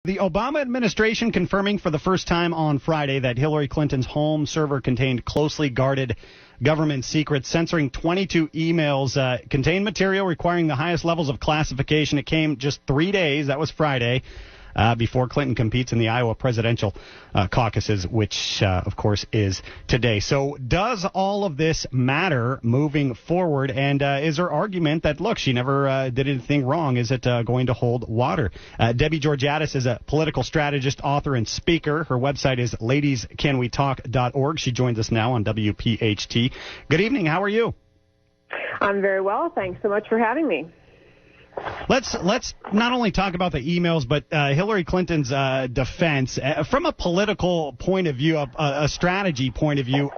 The Obama administration confirming for the first time on Friday that Hillary Clinton's home server contained closely guarded government secrets. Censoring 22 emails contained material requiring the highest levels of classification. It came just 3 days, that was Friday, before Clinton competes in the Iowa presidential caucuses, which, of course, is today. So does all of this matter moving forward? And is her argument that, look, she never did anything wrong, is it going to hold water? Debbie Georgatos is a political strategist, author, and speaker. Her website is ladiescanwetalk.org. She joins us now on WPHT. Good evening. How are you? I'm very well. Thanks so much for having me. Let's not only talk about the emails, but Hillary Clinton's defense. From a political point of view, a strategy point of view,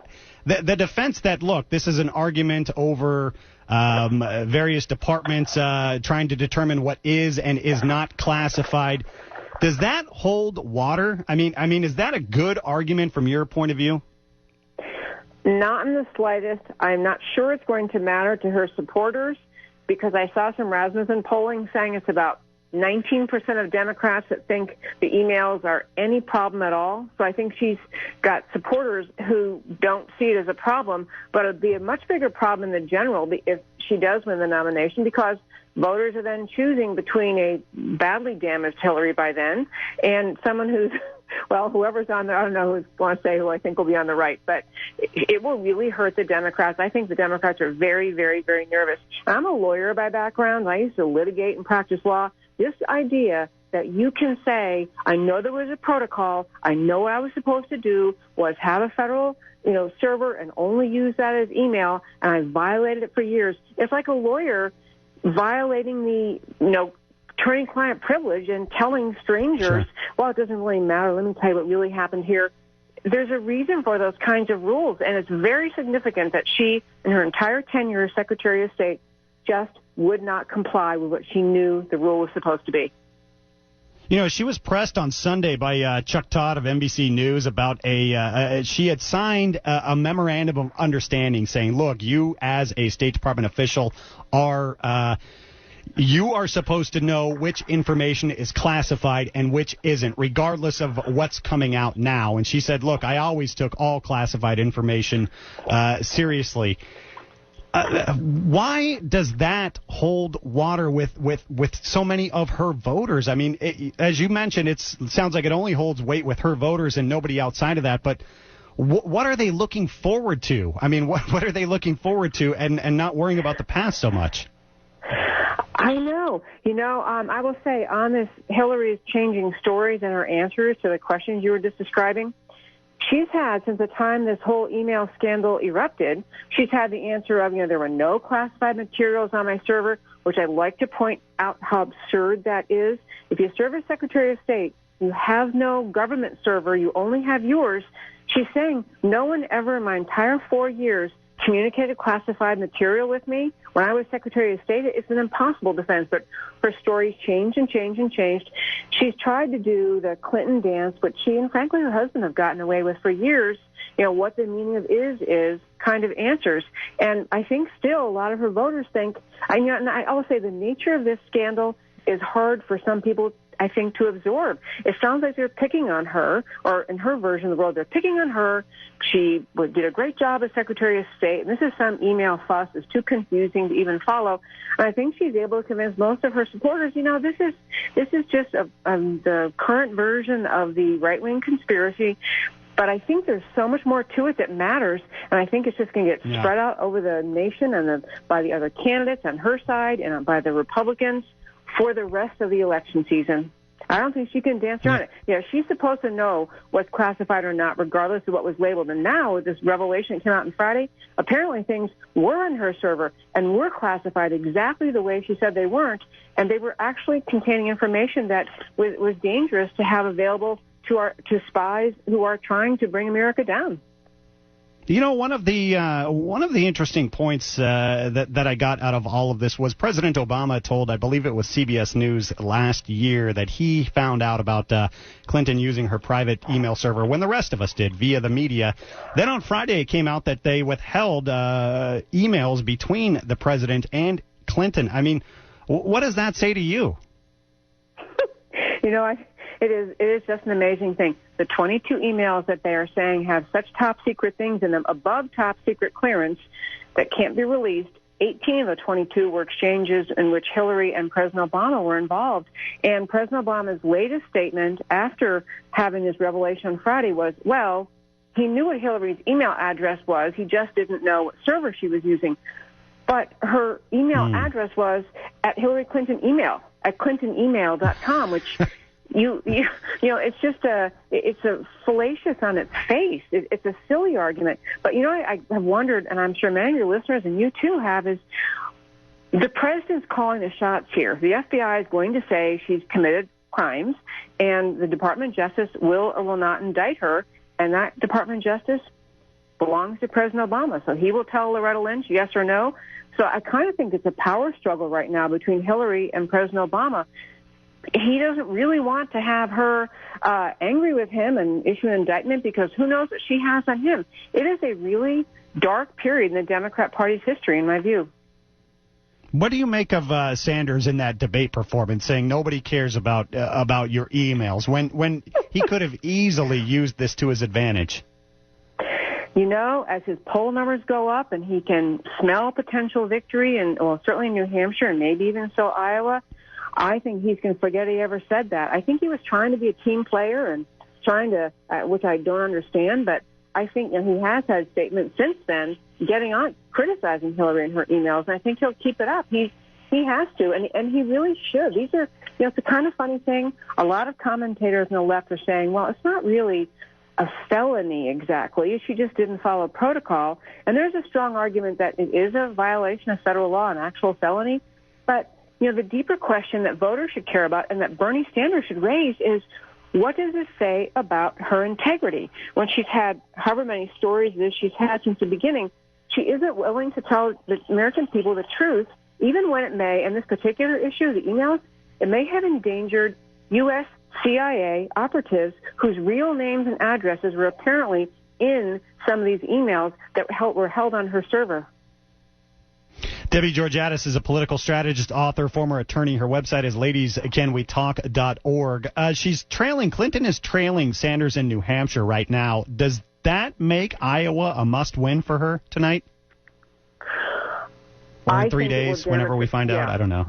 the defense that, look, this is an argument over various departments trying to determine what is and is not classified. Does that hold water? I mean, is that a good argument from your point of view? Not in the slightest. I'm not sure it's going to matter to her supporters, because I saw some Rasmussen polling saying it's about 19% of Democrats that think the emails are any problem at all. So I think she's got supporters who don't see it as a problem, but it'd be a much bigger problem in the general if she does win the nomination, because voters are then choosing between a badly damaged Hillary by then and someone who's, well, whoever's on there, I don't know who's going to say who I think will be on the right, but it will really hurt the Democrats. I think the Democrats are very, very, very nervous. I'm a lawyer by background. I used to litigate and practice law. This idea that you can say, I know there was a protocol, I know what I was supposed to do was have a federal server and only use that as email, and I violated it for years. It's like a lawyer violating the, attorney-client privilege and telling strangers, Sure. Well, it doesn't really matter. Let me tell you what really happened here. There's a reason for those kinds of rules, and it's very significant that she, in her entire tenure as Secretary of State, just would not comply with what she knew the rule was supposed to be. She was pressed on Sunday by Chuck Todd of NBC News about she had signed a memorandum of understanding saying, look, you as a State Department official you are supposed to know which information is classified and which isn't, regardless of what's coming out now. And she said, look, I always took all classified information seriously. Why does that hold water with so many of her voters? I mean, as you mentioned, it sounds like it only holds weight with her voters and nobody outside of that. But what are they looking forward to? I mean, what are they looking forward to and not worrying about the past so much? I know. I will say on this, Hillary's changing stories and her answers to the questions you were just describing. She's had, since the time this whole email scandal erupted, she's had the answer of, there were no classified materials on my server, which I'd like to point out how absurd that is. If you serve as Secretary of State, you have no government server, you only have yours. She's saying no one ever in my entire 4 years communicated classified material with me. When I was Secretary of State, it's an impossible defense, but her stories changed and changed and changed. She's tried to do the Clinton dance, which she and frankly her husband have gotten away with for years. What the meaning of is kind of answers. And I think still a lot of her voters think, and I will say the nature of this scandal is hard for some people, I think, to absorb. It sounds like they're picking on her, or in her version of the world, they're picking on her. She did a great job as Secretary of State, and this is some email fuss. It's too confusing to even follow. And I think she's able to convince most of her supporters, this is just the current version of the right-wing conspiracy. But I think there's so much more to it that matters, and I think it's just going to get spread out over the nation and by the other candidates on her side and by the Republicans for the rest of the election season. I don't think she can dance around it. She's supposed to know what's classified or not, regardless of what was labeled. And now, with this revelation that came out on Friday, apparently things were on her server and were classified exactly the way she said they weren't, and they were actually containing information that was dangerous to have available to spies who are trying to bring America down. One of the interesting points that I got out of all of this was President Obama told, I believe it was CBS News last year, that he found out about Clinton using her private email server when the rest of us did via the media. Then on Friday it came out that they withheld emails between the president and Clinton. I mean, what does that say to you? It is just an amazing thing. The 22 emails that they are saying have such top secret things in them, above top secret clearance, that can't be released. 18 of the 22 were exchanges in which Hillary and President Obama were involved. And President Obama's latest statement after having this revelation on Friday was, well, he knew what Hillary's email address was. He just didn't know what server she was using. But her email address was at Hillary Clinton email, at clintonemail.com, which you know, it's just it's a fallacious on its face. It's a silly argument. But, you know, I have wondered, and I'm sure many of your listeners and you too have, is the president's calling the shots here. The FBI is going to say she's committed crimes, and the Department of Justice will or will not indict her, and that Department of Justice belongs to President Obama. So he will tell Loretta Lynch yes or no. So I kind of think it's a power struggle right now between Hillary and President Obama. He doesn't really want to have her angry with him and issue an indictment because who knows what she has on him. It is a really dark period in the Democrat Party's history, in my view. What do you make of Sanders in that debate performance saying nobody cares about your emails when he could have easily used this to his advantage? You know, as his poll numbers go up and he can smell potential victory, and well, certainly in New Hampshire and maybe even so Iowa, I think he's going to forget he ever said that. I think he was trying to be a team player and trying to, which I don't understand, but I think he has had statements since then getting on, criticizing Hillary and her emails, and I think he'll keep it up. He has to, and he really should. These are, it's a kind of funny thing. A lot of commentators on the left are saying, well, it's not really a felony exactly. She just didn't follow protocol. And there's a strong argument that it is a violation of federal law, an actual felony. But, the deeper question that voters should care about and that Bernie Sanders should raise is, what does this say about her integrity? When she's had however many stories as she's had since the beginning, she isn't willing to tell the American people the truth, even when it may, in this particular issue, the emails, it may have endangered U.S. CIA operatives whose real names and addresses were apparently in some of these emails that were held on her server. Debbie Georgatos is a political strategist, author, former attorney. Her website is ladiescanwetalk.org. Clinton is trailing Sanders in New Hampshire right now. Does that make Iowa a must-win for her tonight? Or in 3 days, whenever we find out? I don't know.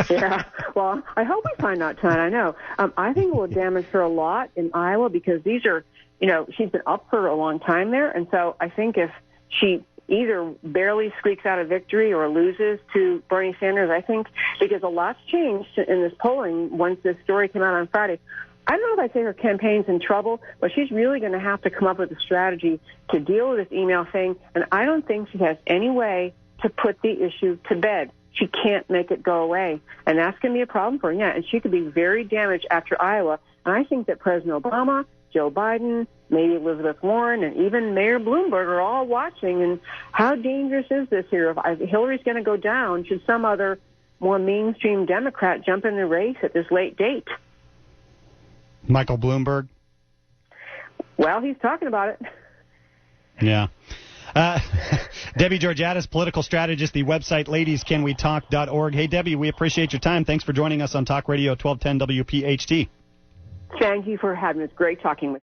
Yeah, well, I hope we find out tonight. I know. I think it will damage her a lot in Iowa because these are, she's been up for a long time there. And so I think if she either barely squeaks out a victory or loses to Bernie Sanders, I think, because a lot's changed in this polling once this story came out on Friday. I don't know if I'd say her campaign's in trouble, but she's really going to have to come up with a strategy to deal with this email thing. And I don't think she has any way to put the issue to bed. She can't make it go away. And that's going to be a problem for her. Yeah, and she could be very damaged after Iowa. And I think that President Obama, Joe Biden, maybe Elizabeth Warren, and even Mayor Bloomberg are all watching. And how dangerous is this here? If Hillary's going to go down, should some other more mainstream Democrat jump in the race at this late date? Michael Bloomberg? Well, he's talking about it. Yeah. Debbie Georgatos, political strategist, the website ladiescanwetalk.org. Hey, Debbie, we appreciate your time. Thanks for joining us on Talk Radio 1210 WPHT. Thank you for having us. Great talking with you.